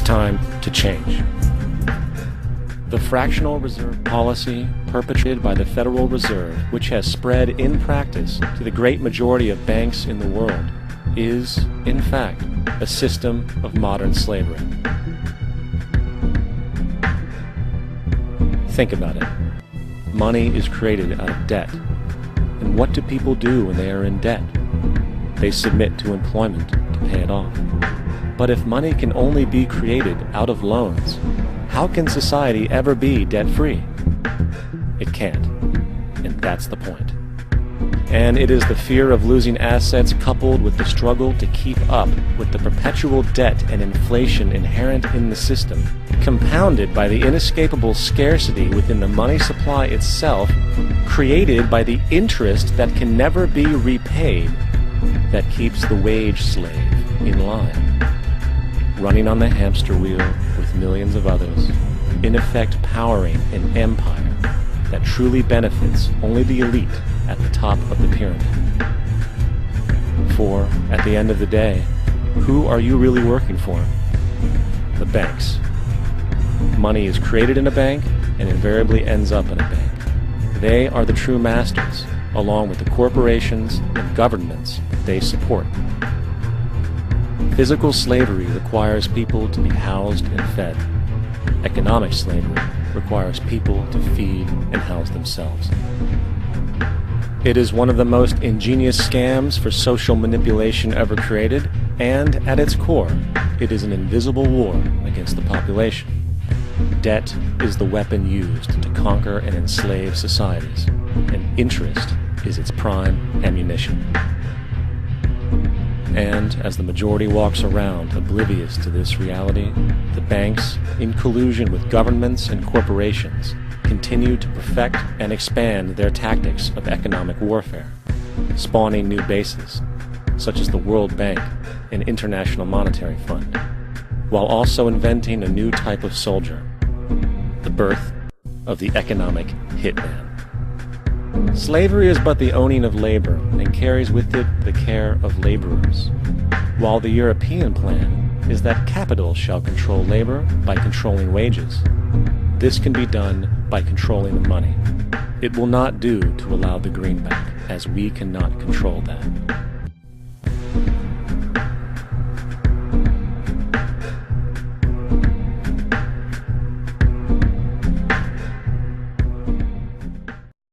time to change. The fractional reserve policy perpetrated by the Federal Reserve, which has spread in practice to the great majority of banks in the world, is, in fact, a system of modern slavery. Think about it. Money is created out of debt. And what do people do when they are in debt? They submit to employment to pay it off. But if money can only be created out of loans, how can society ever be debt-free? It can't. And that's the point. And it is the fear of losing assets coupled with the struggle to keep up with the perpetual debt and inflation inherent in the system, compounded by the inescapable scarcity within the money supply itself, created by the interest that can never be repaid, that keeps the wage slave in line, running on the hamster wheel with millions of others, in effect powering an empire that truly benefits only the elite at the top of the pyramid. For, at the end of the day, who are you really working for? The banks. Money is created in a bank and invariably ends up in a bank. They are the true masters, along with the corporations and governments they support. Physical slavery requires people to be housed and fed. Economic slavery requires people to feed and house themselves. It is one of the most ingenious scams for social manipulation ever created, and at its core, it is an invisible war against the population. Debt is the weapon used to conquer and enslave societies, and interest is its prime ammunition. And as the majority walks around oblivious to this reality, the banks, in collusion with governments and corporations, continue to perfect and expand their tactics of economic warfare, spawning new bases, such as the World Bank and International Monetary Fund, while also inventing a new type of soldier, the birth of the economic hitman. Slavery is but the owning of labor and carries with it the care of laborers, while the European plan is that capital shall control labor by controlling wages. This can be done by controlling the money. It will not do to allow the greenback, as we cannot control that.